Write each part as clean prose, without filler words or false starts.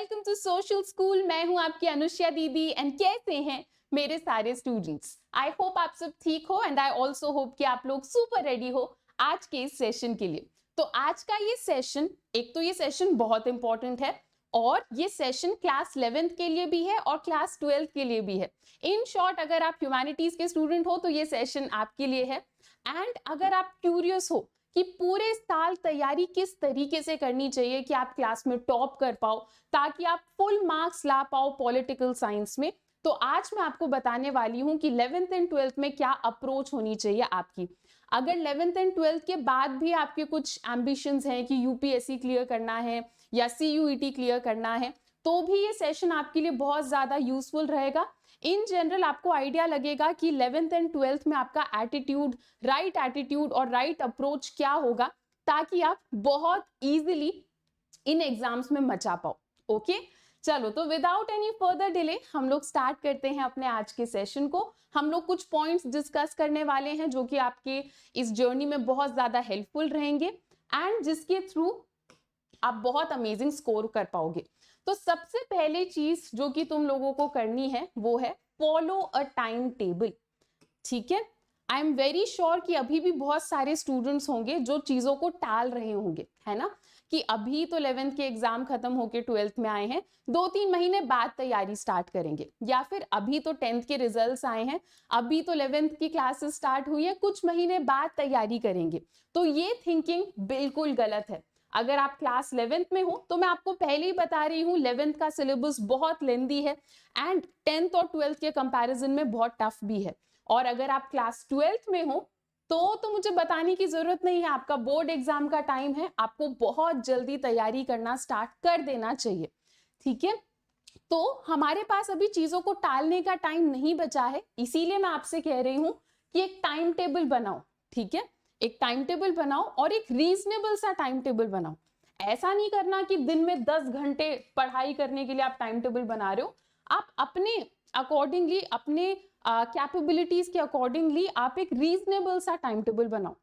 Welcome to social school. मैं हूं आपकी अनुष्या दीदी एंड कैसे हैं मेरे सारे स्टूडेंट्स। आई होप आप सब ठीक हो एंड आई ऑल्सो होप कि आप लोग सुपर रेडी हो आज के इस सेशन के लिए। तो आज का ये सेशन, एक तो ये सेशन बहुत इंपॉर्टेंट है और ये सेशन क्लास 11th के लिए भी है और क्लास 12th के लिए भी है। इन शॉर्ट, अगर आप ह्यूमैनिटीज के स्टूडेंट हो तो ये सेशन आपके लिए है। एंड अगर आप क्यूरियस हो कि पूरे साल तैयारी किस तरीके से करनी चाहिए कि आप क्लास में टॉप कर पाओ ताकि आप फुल मार्क्स ला पाओ पॉलिटिकल साइंस में, तो आज मैं आपको बताने वाली हूं कि 11th एंड 12th में क्या अप्रोच होनी चाहिए आपकी। अगर 11th एंड 12th के बाद भी आपके कुछ एम्बिशंस हैं कि यूपीएससी क्लियर करना है या सीयूईटी क्लियर करना है, तो भी ये सेशन आपके लिए बहुत ज्यादा यूजफुल रहेगा। इन जनरल आपको आइडिया लगेगा कि 11th एंड 12th में आपका एटीट्यूड और राइट अप्रोच क्या होगा ताकि आप बहुत इजीली इन एग्जाम्स में मचा पाओ। ओके, चलो तो विदाउट एनी फर्दर डिले हम लोग स्टार्ट करते हैं अपने आज के सेशन को। हम लोग कुछ पॉइंट्स डिस्कस करने वाले हैं जो कि आपके इस जर्नी में बहुत ज्यादा हेल्पफुल रहेंगे एंड जिसके थ्रू आप बहुत अमेजिंग स्कोर कर पाओगे। तो सबसे पहले चीज जो कि तुम लोगों को करनी है वो है फॉलो अ टाइम टेबल। ठीक है, आई एम वेरी श्योर कि अभी भी बहुत सारे स्टूडेंट्स होंगे जो चीजों को टाल रहे होंगे, है ना, कि अभी तो 11th के एग्जाम खत्म होके 12th में आए हैं, 2-3 महीने बाद तैयारी स्टार्ट करेंगे, या फिर अभी तो 10th के रिजल्ट्स आए हैं, अभी तो 11th की क्लासेस स्टार्ट हुई है, कुछ महीने बाद तैयारी करेंगे। तो ये थिंकिंग बिल्कुल गलत है। अगर आप क्लास 11th में हो तो मैं आपको पहले ही बता रही हूँ 11th का सिलेबस बहुत लेंदी है एंड 10th और 12th के कंपैरिजन में बहुत टफ भी है। और अगर आप क्लास 12th में हो तो मुझे बताने की जरूरत नहीं है, आपका बोर्ड एग्जाम का टाइम है, आपको बहुत जल्दी तैयारी करना स्टार्ट कर देना चाहिए। ठीक है, तो हमारे पास अभी चीजों को टालने का टाइम नहीं बचा है, इसीलिए मैं आपसे कह रही हूं कि एक टाइम टेबल बनाओ। ठीक है, एक टाइम टेबल बनाओ और एक रीजनेबल सा टाइम टेबल बनाओ। ऐसा नहीं करना कि दिन में 10 घंटे पढ़ाई करने के लिए आप टाइम टेबल बना रहे हो। आप अपने अकॉर्डिंगली, अपने कैपेबिलिटीज के अकॉर्डिंगली आप एक रीजनेबल सा टाइम टेबल बनाओ।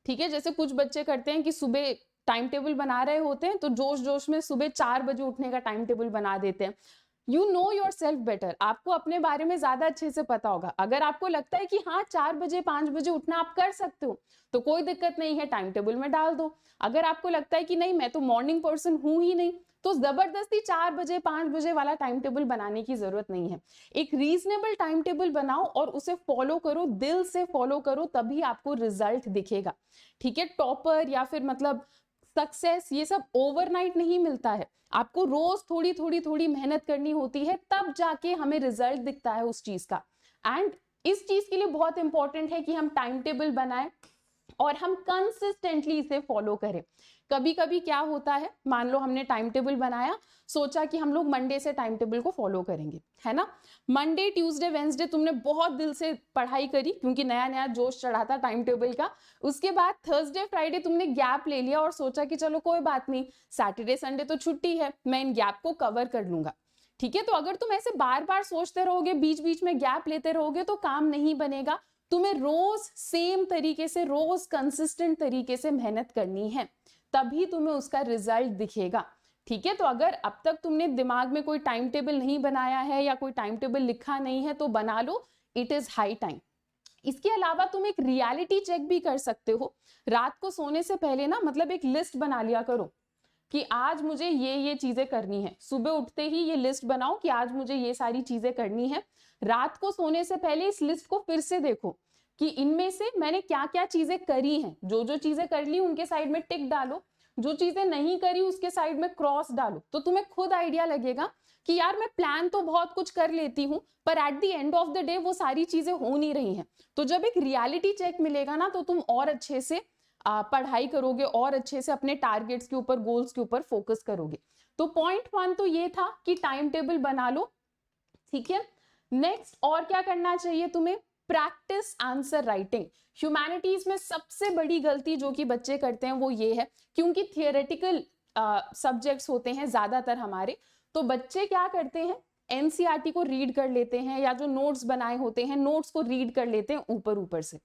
ठीक है, जैसे कुछ बच्चे करते हैं कि सुबह टाइम टेबल बना रहे होते हैं तो जोश जोश में सुबह 4 बजे उठने का टाइम टेबल बना देते हैं। You know your self better, आपको अपने बारे में ज्यादा अच्छे से पता होगा। अगर आपको लगता है कि हाँ 4 बजे 5 बजे उठना आप कर सकते हो तो कोई दिक्कत नहीं है, टाइम टेबल में डाल दो। अगर आपको लगता है कि नहीं मैं तो मॉर्निंग पर्सन हूं ही नहीं, तो जबरदस्ती 4 बजे 5 बजे वाला टाइम टेबल बनाने की जरूरत नहीं है। एक रीजनेबल टाइम टेबल बनाओ और उसे फॉलो करो, दिल से फॉलो करो, तभी आपको रिजल्ट दिखेगा। ठीक है, टॉपर या फिर मतलब सक्सेस ये सब ओवरनाइट नहीं मिलता है, आपको रोज थोड़ी मेहनत करनी होती है, तब जाके हमें रिजल्ट दिखता है उस चीज का। एंड इस चीज के लिए बहुत इंपॉर्टेंट है कि हम टाइम टेबल बनाएं और हम कंसिस्टेंटली इसे फॉलो करें। कभी कभी क्या होता है, मान लो हमने टाइम टेबल बनाया, सोचा कि हम लोग मंडे से टाइम टेबल को फॉलो करेंगे, है ना, मंडे ट्यूसडे वेंसडे तुमने बहुत दिल से पढ़ाई करी क्योंकि नया नया जोश चढ़ा था टाइम टेबल का। उसके बाद थर्सडे फ्राइडे तुमने गैप ले लिया और सोचा कि चलो कोई बात नहीं, सैटरडे संडे तो छुट्टी है, मैं इन गैप को कवर कर लूंगा। ठीक है, तो अगर तुम ऐसे बार बार सोचते रहोगे, बीच बीच में गैप लेते रहोगे, तो काम नहीं बनेगा। तुम्हें रोज सेम तरीके से, रोज कंसिस्टेंट तरीके से मेहनत करनी है, तभी तुम्हें उसका रिजल्ट दिखेगा। ठीक है, तो अगर अब तक तुमने दिमाग में कोई टाइम टेबल नहीं बनाया है या कोई टाइम टेबल लिखा नहीं है तो बना लो, इट इज हाई टाइम। इसके अलावा तुम एक रियलिटी चेक भी कर सकते हो। रात को सोने से पहले ना, मतलब एक लिस्ट बना लिया करो कि आज मुझे ये चीजें करनी है। सुबह उठते ही ये लिस्ट बनाओ कि आज मुझे ये सारी चीजें करनी है। रात को सोने से पहले इस लिस्ट को फिर से देखो कि इनमें से मैंने क्या क्या चीजें करी हैं। जो जो चीजें कर ली उनके साइड में टिक डालो, जो चीजें नहीं करी उसके साइड में क्रॉस डालो। तो तुम्हें खुद आइडिया लगेगा कि यार मैं प्लान तो बहुत कुछ कर लेती हूँ पर at the end of the day वो सारी चीजें हो नहीं रही हैं। तो जब एक रियलिटी चेक मिलेगा ना, तो तुम और अच्छे से पढ़ाई करोगे और अच्छे से अपने टारगेट्स के ऊपर, गोल्स के ऊपर फोकस करोगे। तो पॉइंट 1 तो ये था कि टाइम टेबल बना लो। ठीक है, नेक्स्ट और क्या करना चाहिए तुम्हें, प्रैक्टिस आंसर राइटिंग। ह्यूमैनिटीज में सबसे बड़ी गलती जो कि बच्चे करते हैं वो ये है, क्योंकि थियोरेटिकल सब्जेक्ट्स होते हैं ज्यादातर हमारे, तो बच्चे क्या करते हैं, एनसीईआरटी को रीड कर लेते हैं या जो नोट्स बनाए होते हैं नोट्स को रीड कर लेते हैं ऊपर ऊपर से,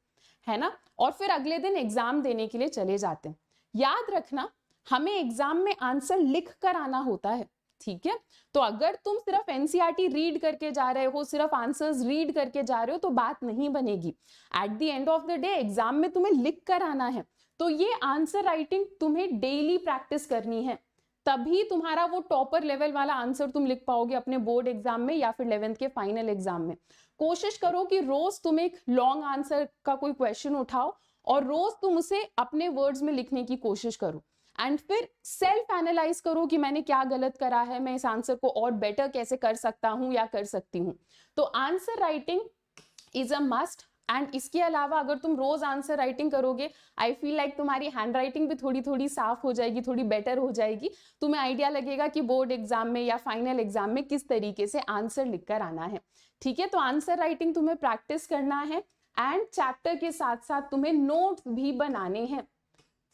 है ना, और फिर अगले दिन एग्जाम देने के लिए चले जाते हैं। याद रखना, हमें एग्जाम में आंसर लिख कर आना होता है, ठीक है, तो अगर तुम सिर्फ एनसीईआरटी रीड करके जा रहे हो, सिर्फ आंसर्स रीड करके जा रहे हो, तो बात नहीं बनेगी। At the end of the day exam में तुम्हें लिख कर आना है, तो ये आंसर राइटिंग तुम्हें डेली प्रैक्टिस करनी है, तभी तुम्हारा वो टॉपर लेवल वाला आंसर तुम लिख पाओगे अपने बोर्ड एग्जाम में या फिर 11th के फाइनल एग्जाम में। कोशिश करो कि रोज तुम एक लॉन्ग आंसर का कोई क्वेश्चन उठाओ और रोज तुम उसे अपने वर्ड्स में लिखने की कोशिश करो, एंड फिर सेल्फ एनालाइज करो कि मैंने क्या गलत करा है, मैं इस आंसर को और बेटर कैसे कर सकता हूं या कर सकती हूं। तो answer writing is a must, and इसके अलावा अगर तुम रोज आंसर राइटिंग करोगे, आई फील लाइक तुम्हारी हैंड राइटिंग भी थोड़ी थोड़ी साफ हो जाएगी, थोड़ी बेटर हो जाएगी, तुम्हें आइडिया लगेगा कि बोर्ड एग्जाम में या फाइनल एग्जाम में किस तरीके से आंसर लिखकर आना है। ठीक है, तो आंसर राइटिंग तुम्हें प्रैक्टिस करना है, एंड चैप्टर के साथ साथ तुम्हें नोट्स भी बनाने हैं।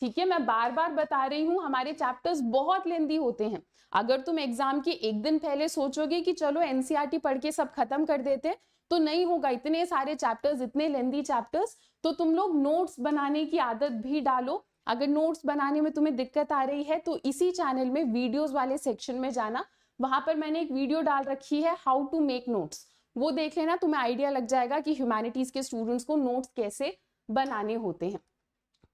ठीक है, मैं बार बार बता रही हूँ, हमारे चैप्टर्स बहुत लेंदी होते हैं। अगर तुम एग्जाम के एक दिन पहले सोचोगे कि चलो एनसीईआरटी पढ़ के सब खत्म कर देते हैं, तो नहीं होगा। इतने सारे चैप्टर्स, इतने लेंदी चैप्टर्स, तो तुम लोग नोट्स बनाने की आदत भी डालो। अगर नोट्स बनाने में तुम्हें दिक्कत आ रही है तो इसी चैनल में वीडियोस वाले सेक्शन में जाना, वहां पर मैंने एक वीडियो डाल रखी है हाउ टू मेक नोट्स, वो देख लेना, तुम्हें आइडिया लग जाएगा कि ह्यूमैनिटीज के स्टूडेंट्स को नोट्स कैसे बनाने होते हैं।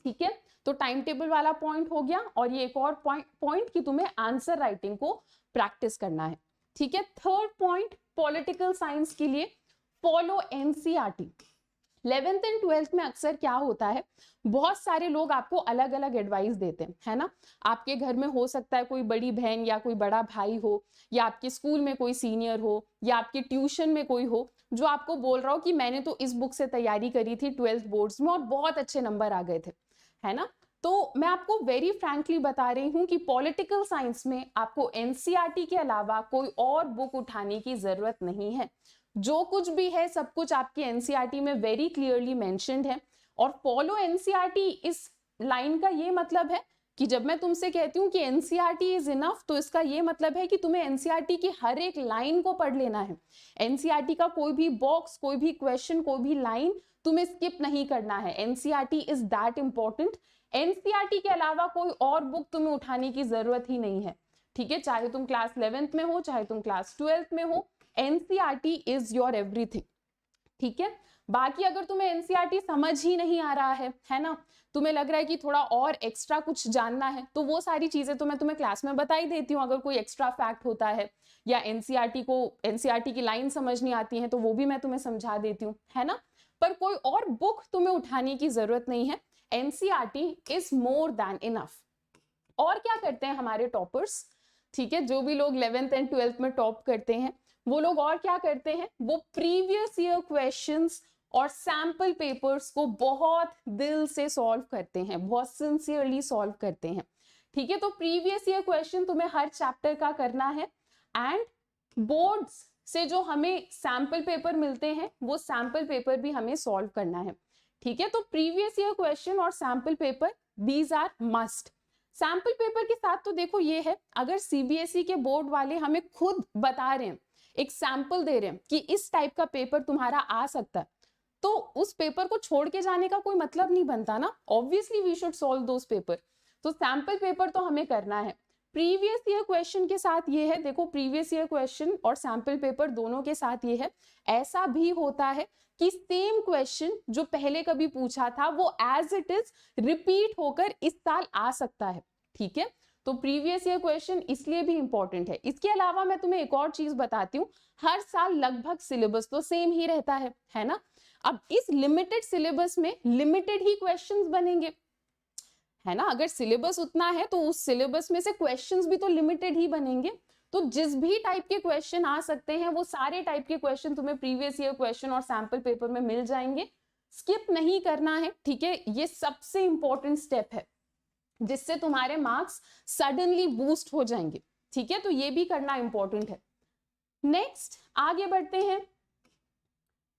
ठीक है, तो टाइम टेबल वाला पॉइंट हो गया, और ये एक और पॉइंट कि तुम्हें आंसर राइटिंग को प्रैक्टिस करना है। ठीक है, थर्ड पॉइंट पॉलिटिकल साइंस के लिए follow NCERT. 11th and 12th में अक्सर क्या होता है, बहुत सारे लोग आपको अलग अलग एडवाइस देते हैं, है ना। आपके घर में हो सकता है कोई बड़ी बहन या कोई बड़ा भाई हो, या आपके स्कूल में कोई सीनियर हो, या आपके ट्यूशन में कोई हो जो आपको बोल रहा हो कि मैंने तो इस बुक से तैयारी करी थी 12th बोर्ड्स में और बहुत अच्छे नंबर आ गए थे, है ना। तो मैं आपको वेरी फ्रैंकली बता रही हूँ कि पॉलिटिकल साइंस में आपको एनसीईआरटी के अलावा कोई और बुक उठाने की जरूरत नहीं है। जो कुछ भी है सब कुछ आपके एनसीईआरटी में वेरी क्लियरली मेंशन्ड है। और फॉलो एनसीईआरटी इस लाइन का ये मतलब है कि जब मैं तुमसे कहती हूँ कि एनसीईआरटी इज इनफ, तो इसका ये मतलब है कि तुम्हें एनसीईआरटी की हर एक लाइन को पढ़ लेना है। एनसीईआरटी का कोई भी बॉक्स, कोई भी क्वेश्चन, कोई भी लाइन तुम्हें स्किप नहीं करना है। NCERT is that important. NCERT के अलावा कोई और बुक तुम्हें उठाने की जरूरत ही नहीं है। ठीक है, चाहे तुम क्लास 11th में हो, चाहे तुम क्लास 12th में हो, एनसीईआरटी इज योर एवरीथिंग। ठीक है, बाकी अगर तुम्हें एनसीईआरटी समझ ही नहीं आ रहा है ना, तुम्हें लग रहा है कि थोड़ा और एक्स्ट्रा कुछ जानना है, तो वो सारी चीजें तो मैं तुम्हें क्लास में बता ही देती हूँ। अगर कोई एक्स्ट्रा फैक्ट होता है या एनसीईआरटी की लाइन समझ नहीं आती है तो वो भी मैं तुम्हें समझा देती हूँ, है ना। पर कोई और बुक तुम्हें उठाने की जरूरत नहीं है। NCERT is more than enough. और क्या करते हैं हमारे टॉपर्स, ठीक है, जो भी लोग 11th एंड 12th में टॉप करते हैं, वो लोग और क्या करते हैं, वो प्रीवियस ईयर क्वेश्चंस और सैंपल पेपर्स को बहुत दिल से सॉल्व करते हैं, बहुत सिंसियरली सॉल्व करते हैं। ठीक है, तो प्रीवियस ईयर क्वेश्चन तुम्हें हर चैप्टर का करना है, एंड बोर्ड्स से जो हमें सैंपल पेपर मिलते हैं वो सैंपल पेपर भी हमें सॉल्व करना है। ठीक है, तो प्रीवियस ईयर क्वेश्चन और sample paper, these are must. Sample paper के साथ तो देखो ये है, अगर सीबीएसई के बोर्ड वाले हमें खुद बता रहे हैं, एक सैंपल दे रहे हैं कि इस टाइप का पेपर तुम्हारा आ सकता है, तो उस पेपर को छोड़ के जाने का कोई मतलब नहीं बनता ना। Obviously we should solve those paper. तो सैंपल पेपर तो हमें करना है। प्रीवियस ईयर क्वेश्चन के साथ ये है, देखो प्रीवियस ईयर क्वेश्चन और सैंपल पेपर दोनों के साथ ये है, ऐसा भी होता है कि सेम क्वेश्चन जो पहले कभी पूछा था वो एज इट इज रिपीट होकर इस साल आ सकता है। ठीक है, तो प्रीवियस ईयर क्वेश्चन इसलिए भी इंपॉर्टेंट है। इसके अलावा मैं तुम्हें एक और चीज बताती हूँ, हर साल लगभग सिलेबस तो सेम ही रहता है ना। अब इस लिमिटेड सिलेबस में लिमिटेड ही क्वेश्चंस बनेंगे, है ना। अगर सिलेबस उतना है तो उस सिलेबस में से क्वेश्चंस भी तो लिमिटेड ही बनेंगे। तो जिस भी टाइप के क्वेश्चन आ सकते हैं वो सारे टाइप के क्वेश्चन तुम्हें प्रीवियस ईयर क्वेश्चन और सैंपल पेपर में मिल जाएंगे। स्किप नहीं करना है, ठीक है, ये सबसे इंपॉर्टेंट स्टेप है जिससे तुम्हारे मार्क्स सडनली बूस्ट हो जाएंगे। ठीक है, तो ये भी करना इंपॉर्टेंट है। नेक्स्ट आगे बढ़ते हैं,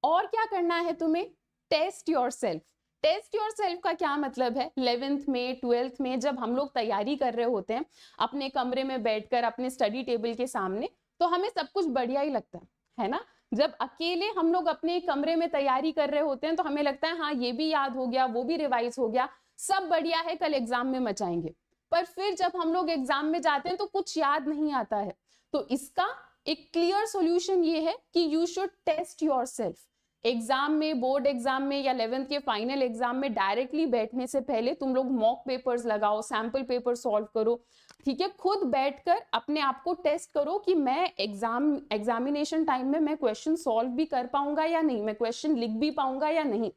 और क्या करना है तुम्हें, टेस्ट योरसेल्फ। टेस्ट योरसेल्फ का क्या मतलब है, 11th में 12th में जब हम लोग तैयारी कर रहे होते हैं अपने कमरे में बैठकर अपने स्टडी टेबल के सामने, तो हमें सब कुछ बढ़िया ही लगता है ना। जब अकेले हम लोग अपने कमरे में तैयारी कर रहे होते हैं तो हमें लगता है हाँ ये भी याद हो गया, वो भी रिवाइज हो गया, सब बढ़िया है, कल एग्जाम में मचाएंगे। पर फिर जब हम लोग एग्जाम में जाते हैं तो कुछ याद नहीं आता है। तो इसका एक क्लियर सॉल्यूशन ये है कि you should test yourself. Exam में, बोर्ड एग्जाम में या 11th के फाइनल एग्जाम में डायरेक्टली बैठने से पहले तुम लोग मॉक पेपर्स लगाओ, सैंपल पेपर सॉल्व करो, ठीक है। खुद बैठकर अपने आप को टेस्ट करो कि मैं एग्जामिनेशन टाइम में मैं क्वेश्चन सॉल्व भी कर पाऊंगा या नहीं, मैं क्वेश्चन लिख भी पाऊंगा या नहीं,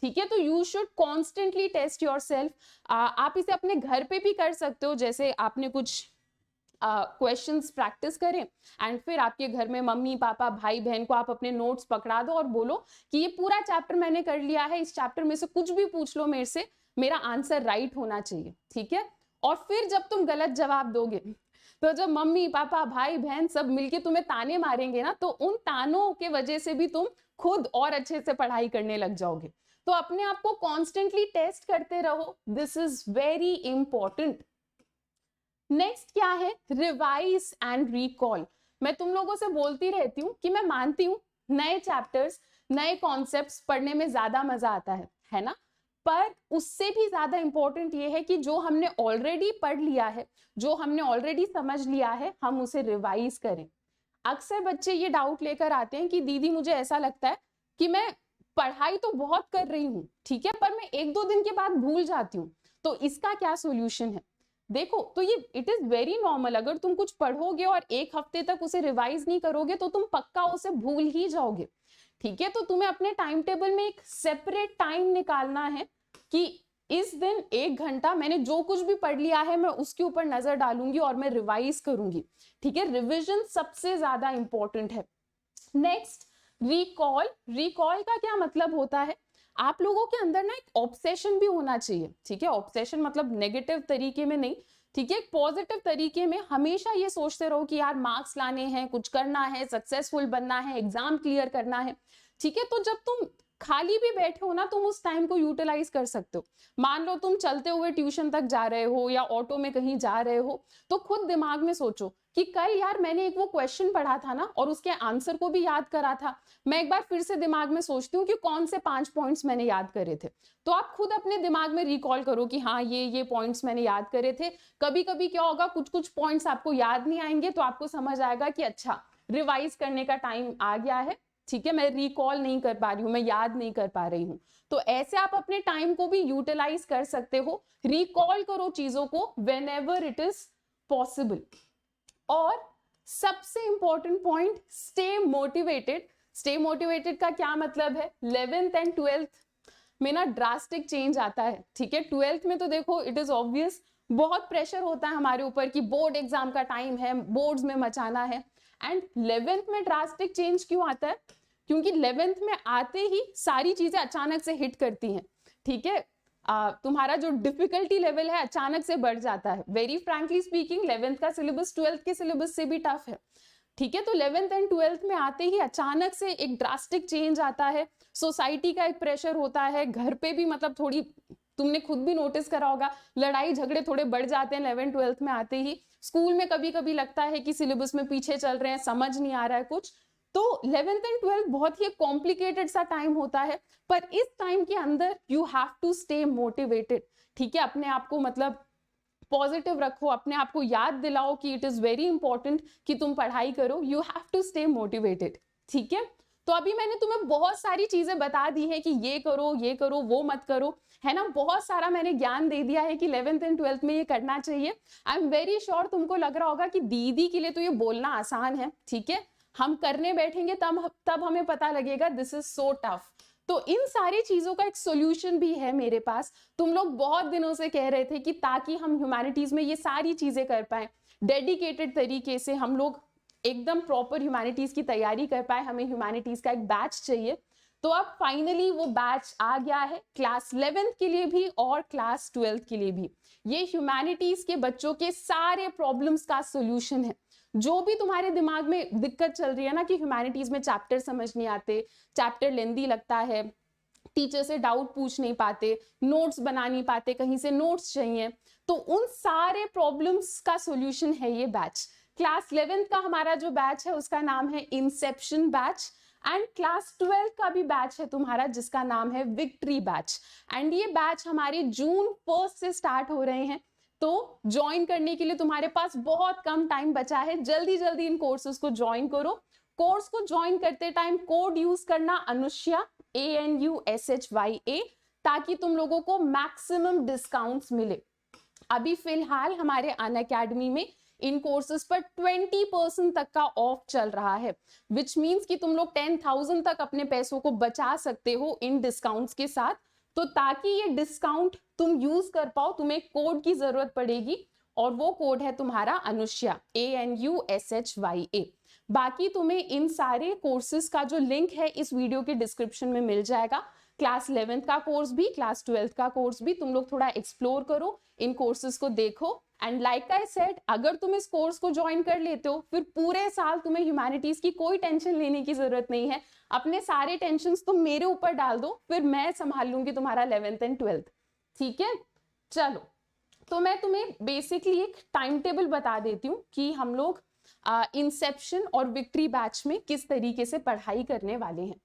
ठीक है। तो you should constantly test yourself. आप इसे अपने घर पे भी कर सकते हो, जैसे आपने कुछ क्वेश्चंस प्रैक्टिस करें एंड फिर आपके घर में मम्मी पापा भाई बहन को आप अपने नोट्स पकड़ा दो और बोलो कि ये पूरा चैप्टर मैंने कर लिया है, इस चैप्टर में से कुछ भी पूछ लो मेरे से, मेरा आंसर राइट होना चाहिए, ठीक है। और फिर जब तुम गलत जवाब दोगे तो जब मम्मी पापा भाई बहन सब मिलके तुम्हें ताने मारेंगे ना, तो उन तानों के वजह से भी तुम खुद और अच्छे से पढ़ाई करने लग जाओगे। तो अपने आप को कॉन्स्टेंटली टेस्ट करते रहो, this is very important. Next क्या है, रिवाइज एंड रिकॉल। मैं तुम लोगों से बोलती रहती हूँ कि मैं मानती हूँ नए चैप्टर्स, नए कॉन्सेप्ट्स पढ़ने में ज्यादा मजा आता है ना, पर उससे भी ज्यादा इंपॉर्टेंट ये है कि जो हमने ऑलरेडी पढ़ लिया है, जो हमने ऑलरेडी समझ लिया है, हम उसे रिवाइज करें। अक्सर बच्चे ये डाउट लेकर आते हैं कि दीदी मुझे ऐसा लगता है कि मैं पढ़ाई तो बहुत कर रही हूँ, ठीक है, पर मैं 1-2 दिन के बाद भूल जाती हूँ, तो इसका क्या सॉल्यूशन है। देखो, तो ये इट इज वेरी नॉर्मल, अगर तुम कुछ पढ़ोगे और 1 हफ्ते तक उसे रिवाइज नहीं करोगे तो तुम पक्का उसे भूल ही जाओगे, ठीक है। तो तुम्हें अपने टाइम टेबल में एक सेपरेट टाइम निकालना है कि इस दिन 1 घंटा मैंने जो कुछ भी पढ़ लिया है मैं उसके ऊपर नजर डालूंगी और मैं रिवाइज करूंगी, ठीक है। रिविजन सबसे ज्यादा इंपॉर्टेंट है। Next, recall. रिकॉल का क्या मतलब होता है, आप लोगों के अंदर ना एक ऑब्सेशन भी होना चाहिए, ठीक है। ऑब्सेशन मतलब नेगेटिव तरीके में नहीं, ठीक है, एक पॉजिटिव तरीके में। हमेशा ये सोचते रहो कि यार मार्क्स लाने हैं, कुछ करना है, सक्सेसफुल बनना है, एग्जाम क्लियर करना है, ठीक है। तो जब तुम खाली भी बैठे हो ना, तुम उस टाइम को यूटिलाइज कर सकते हो। मान लो तुम चलते हुए ट्यूशन तक जा रहे हो या ऑटो में कहीं जा रहे हो, तो खुद दिमाग में सोचो कि कल यार मैंने एक वो क्वेश्चन पढ़ा था ना और उसके आंसर को भी याद करा था, मैं एक बार फिर से दिमाग में सोचती हूँ कि कौन से 5 पॉइंट्स मैंने याद करे थे। तो आप खुद अपने दिमाग में रिकॉल करो कि हाँ ये पॉइंट्स मैंने याद करे थे। कभी कभी क्या होगा, कुछ कुछ पॉइंट्स आपको याद नहीं आएंगे, तो आपको समझ आएगा कि अच्छा रिवाइज करने का टाइम आ गया है, ठीक है, मैं रिकॉल नहीं कर पा रही हूँ, मैं याद नहीं कर पा रही हूँ। तो ऐसे आप अपने टाइम को भी यूटिलाइज कर सकते हो, रिकॉल करो चीजों को व्हेनेवर इट इज पॉसिबल। और सबसे important point, stay motivated. Stay motivated का क्या मतलब है, 11th एंड 12th में ना ड्रास्टिक चेंज आता है, ठीक है। 12th में तो देखो इट इज ऑब्वियस, बहुत प्रेशर होता है हमारे ऊपर कि बोर्ड एग्जाम का टाइम है, बोर्ड्स में मचाना है। एंड 11th में ड्रास्टिक चेंज क्यों आता है, क्योंकि 11th में आते ही सारी चीजें अचानक से हिट करती हैं, ठीक है। तुम्हारा जो डिफिकल्टी लेवल है अचानक से बढ़ जाता है। वेरी फ्रैंकली स्पीकिंग 11th का सिलेबस 12th के सिलेबस से भी टफ है, ठीक है। तो 11th एंड 12th में आते ही अचानक से एक ड्रास्टिक चेंज आता है, सोसाइटी का एक प्रेशर होता है, घर पे भी मतलब थोड़ी, तुमने खुद भी नोटिस करा होगा, लड़ाई झगड़े थोड़े बढ़ जाते हैं 11th-12th में आते ही। स्कूल में कभी कभी लगता है कि सिलेबस में पीछे चल रहे हैं, समझ नहीं आ रहा है कुछ। तो 11th एंड 12th बहुत ही कॉम्प्लिकेटेड सा टाइम होता है, पर इस टाइम के अंदर you have to stay motivated, ठीक है। अपने आप को मतलब पॉजिटिव रखो, अपने आप को याद दिलाओ कि इट इज वेरी इंपॉर्टेंट कि तुम पढ़ाई करो, you have to stay motivated, ठीक है। तो अभी मैंने तुम्हें बहुत सारी चीजें बता दी है कि ये करो वो मत करो, है ना। बहुत सारा मैंने ज्ञान दे दिया है कि 11th एंड 12th में ये करना चाहिए। आई एम वेरी श्योर तुमको लग रहा होगा कि दीदी के लिए तो ये बोलना आसान है, ठीक है, हम करने बैठेंगे तब हमें पता लगेगा दिस इज सो टफ। तो इन सारी चीजों का एक सॉल्यूशन भी है मेरे पास। तुम लोग बहुत दिनों से कह रहे थे कि ताकि हम ह्यूमैनिटीज में ये सारी चीजें कर पाए, डेडिकेटेड तरीके से हम लोग एकदम प्रॉपर ह्यूमैनिटीज की तैयारी कर पाए, हमें ह्यूमैनिटीज का एक बैच चाहिए। तो अब फाइनली वो बैच आ गया है, क्लास 11th के लिए भी और क्लास 12th के लिए भी। ये ह्यूमैनिटीज के बच्चों के सारे प्रॉब्लम्स का सॉल्यूशन है। जो भी तुम्हारे दिमाग में दिक्कत चल रही है ना कि ह्यूमैनिटीज में चैप्टर समझ नहीं आते, चैप्टर लेंदी लगता है, टीचर से डाउट पूछ नहीं पाते, नोट्स बना नहीं पाते, कहीं से नोट्स चाहिए, तो उन सारे प्रॉब्लम्स का सॉल्यूशन है ये बैच। क्लास 11th का हमारा जो बैच है उसका नाम है Inception batch, and class 12th का भी बैच है तुम्हारा जिसका नाम है विक्ट्री बैच। एंड ये बैच हमारे जून 1 से स्टार्ट हो रहे हैं। तो ज्वाइन करने के लिए तुम्हारे पास बहुत कम टाइम बचा है, जल्दी जल्दी इन कोर्सेज को ज्वाइन करो। कोर्स को ज्वाइन करते टाइम कोड यूज करना अनुष्या, ANUSHYA, ताकि तुम लोगों को मैक्सिमम डिस्काउंट्स मिले। अभी फिलहाल हमारे अनअकैडमी में इन कोर्सेज पर 20% तक का ऑफ चल रहा है, विच मीन्स कि तुम लोग 10,000 तक अपने पैसों को बचा सकते हो इन डिस्काउंट्स के साथ। तो ताकि ये डिस्काउंट तुम यूज कर पाओ, तुम्हें कोड की जरूरत पड़ेगी, और वो कोड है तुम्हारा अनुष्या, ANUSHYA। बाकी तुम्हें इन सारे कोर्सेज का जो लिंक है इस वीडियो के डिस्क्रिप्शन में मिल जाएगा। क्लास 11th का कोर्स भी, क्लास 12th का कोर्स भी, तुम लोग थोड़ा एक्सप्लोर करो, इन कोर्सेज को देखो। एंड लाइक आई सेड, अगर तुम इस कोर्स को ज्वाइन कर लेते हो, फिर पूरे साल तुम्हें ह्यूमैनिटीज की कोई टेंशन लेने की जरूरत नहीं है। अपने सारे टेंशन तुम मेरे ऊपर डाल दो, फिर मैं संभाल लूंगी तुम्हारा 11th एंड 12th। ठीक है, चलो। तो मैं तुम्हें बेसिकली एक टाइम टेबल बता देती हूँ कि हम लोग इंसेप्शन और विक्ट्री बैच में किस तरीके से पढ़ाई करने वाले हैं।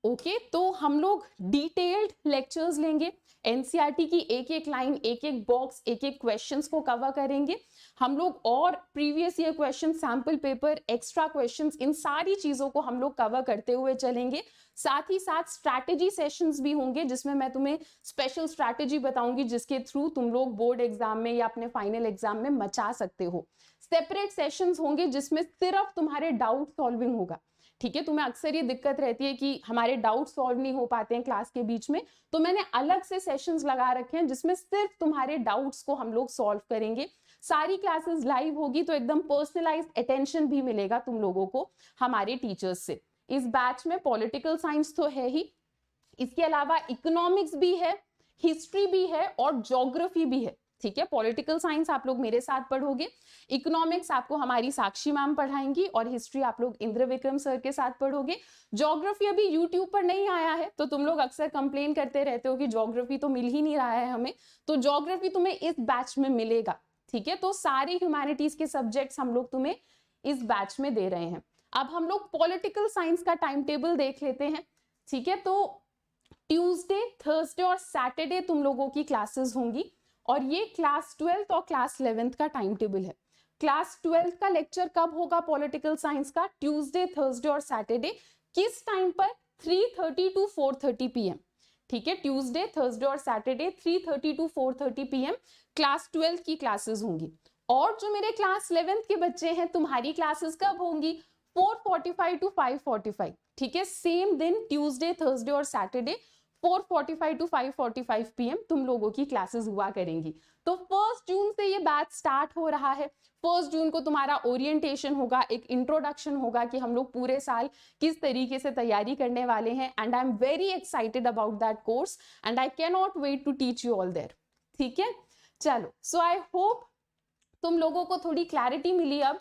ओके, तो हम लोग डिटेल्ड लेक्चर्स लेंगे, एनसीईआरटी की एक एक लाइन, एक एक बॉक्स, एक एक क्वेश्चंस को कवर करेंगे हम लोग, और previous year question, sample paper, extra questions, इन सारी चीजों को हम लोग कवर करते हुए चलेंगे। साथ ही साथ स्ट्रैटेजी सेशंस भी होंगे, जिसमें मैं तुम्हें स्पेशल स्ट्रैटेजी बताऊंगी, जिसके थ्रू तुम लोग बोर्ड एग्जाम में या अपने फाइनल एग्जाम में मचा सकते हो। सेपरेट सेशंस होंगे जिसमें सिर्फ तुम्हारे डाउट सॉल्विंग होगा। ठीक है, तुम्हें अक्सर ये दिक्कत रहती है कि हमारे डाउट सॉल्व नहीं हो पाते हैं क्लास के बीच में, तो मैंने अलग से सेशंस लगा रखे हैं जिसमें सिर्फ तुम्हारे डाउट्स को हम लोग सॉल्व करेंगे। सारी क्लासेस लाइव होगी, तो एकदम पर्सनलाइज्ड अटेंशन भी मिलेगा तुम लोगों को हमारे टीचर्स से। इस बैच में पॉलिटिकल साइंस तो है ही, इसके अलावा इकोनॉमिक्स भी है, हिस्ट्री भी है और ज्योग्राफी भी है। ठीक है, पॉलिटिकल साइंस आप लोग मेरे साथ पढ़ोगे, इकोनॉमिक्स आपको हमारी साक्षी मैम पढ़ाएंगी, और हिस्ट्री आप लोग इंद्र विक्रम सर के साथ पढ़ोगे। ज्योग्राफी अभी यूट्यूब पर नहीं आया है, तो तुम लोग अक्सर कंप्लेन करते रहते हो कि ज्योग्राफी तो मिल ही नहीं रहा है हमें, तो ज्योग्राफी तुम्हें इस बैच में मिलेगा। ठीक है, तो सारे ह्यूमैनिटीज के सब्जेक्ट्स हम लोग तुम्हें इस बैच में दे रहे हैं। अब हम लोग पॉलिटिकल साइंस का टाइम टेबल देख लेते हैं। ठीक है, तो ट्यूसडे, थर्सडे और सैटरडे तुम लोगों की क्लासेस होंगी, और ये क्लास 12th और क्लास 11th का टाइम टेबल है। क्लास 12th का लेक्चर कब होगा पॉलिटिकल साइंस का? ट्यूसडे, थर्सडे और सैटरडे। किस टाइम पर? 3:30 to 4:30 PM। ठीक है, ट्यूसडे, थर्सडे और Saturday 3:30 to 4:30 PM class 12th की क्लासेस होंगी। और जो मेरे क्लास 11th के बच्चे हैं, तुम्हारी क्लासेस कब होंगी? 4:45 to 5:45। ठीक है, सेम दिन ट्यूसडे, थर्सडे और सैटरडे 4:45 to 5:45 PM तुम लोगों की क्लासेस हुआ करेंगी। तो 1 जून से ये बैच स्टार्ट हो रहा है। 1 जून को तुम्हारा ओरिएंटेशन होगा, एक इंट्रोडक्शन होगा कि हम लोग पूरे साल किस तरीके से तैयारी करने वाले हैं, and I am very excited about that course and I can not wait to teach you all there. ठीक है, चलो, सो आई होप तुम लोगों को थोड़ी क्लैरिटी मिली अब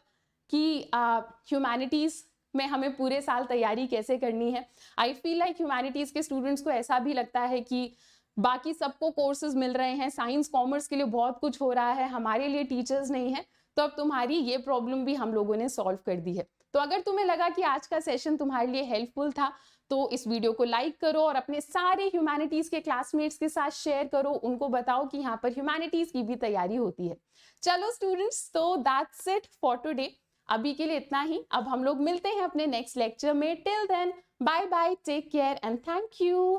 कि ह्यूमैनिटीज में हमें पूरे साल तैयारी कैसे करनी है। आई फील लाइक ह्यूमैनिटीज के स्टूडेंट्स को ऐसा भी लगता है कि बाकी सबको कोर्सेज मिल रहे हैं, साइंस कॉमर्स के लिए बहुत कुछ हो रहा है, हमारे लिए टीचर्स नहीं है। तो अब तुम्हारी ये प्रॉब्लम भी हम लोगों ने सॉल्व कर दी है। तो अगर तुम्हें लगा कि आज का सेशन तुम्हारे लिए हेल्पफुल था, तो इस वीडियो को लाइक करो और अपने सारे ह्यूमैनिटीज के क्लासमेट्स के साथ शेयर करो, उनको बताओ कि यहाँ पर ह्यूमैनिटीज की भी तैयारी होती है। चलो स्टूडेंट्स, तो दैट्स इट फॉर टुडे। अभी के लिए इतना ही, अब हम लोग मिलते हैं अपने नेक्स्ट लेक्चर में। Till then, bye bye, take care and thank you.